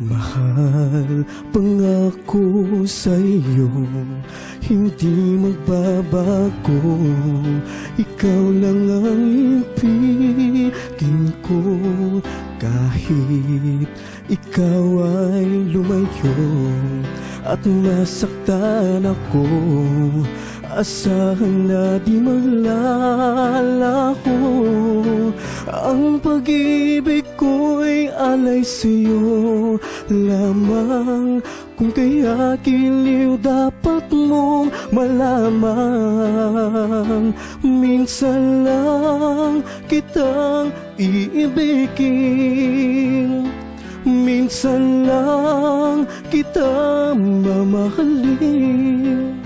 Mahal, pangako sa'yo, hindi magbabago. Ikaw lang ang ibigin ko, kahit ikaw ay lumayo at masaktan ako. Asahan na di maglalaho, ang pag-ibig ko'y alay sa'yo lamang. Kung kaya giliw dapat mong malaman, minsan lang kitang iibigin, minsan lang kitang mamahalin.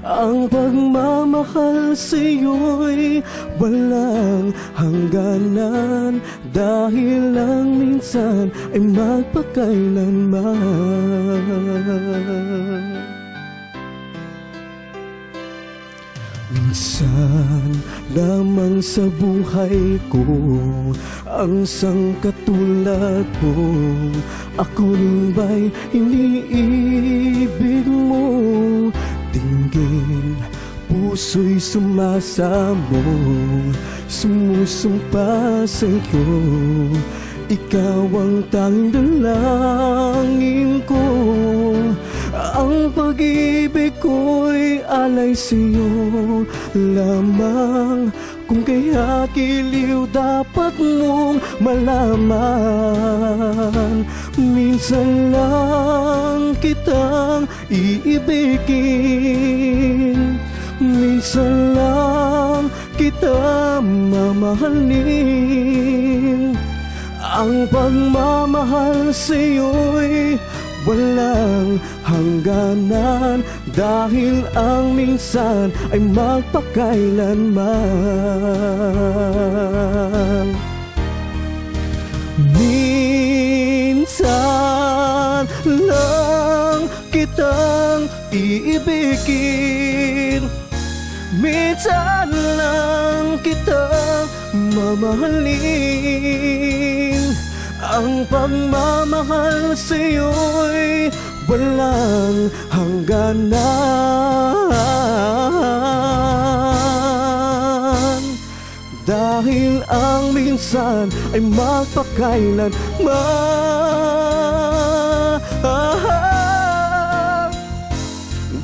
Ang pagmamahal sa'yo'y walang hangganan, dahil lang minsan ay magpakailanman. Minsan lamang sa buhay ko ang sangkatulad mo, ako rin ba'y iniibig mo? Tinggil, puso'y sumasamo, sumusumpa sa'yo. Ikaw ang tanging dalangin ko, ang pag-ibig ko'y alay sa'yo lamang. Kung kaya giliw dapat mong malaman, minsan lang kitang iibigin, minsan lang kitang mamahalin. Ang pagmamahal sa'yo'y walang hangganan, dahil ang minsan ay magpakailanman. Minsan lang kitang iibigin, minsan lang kitang mamahalin. Ang pagmamahal sa'yo'y walang hangganan, dahil ang minsan ay magpakailanman.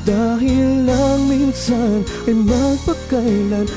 Dahil lang minsan ay magpakailanman.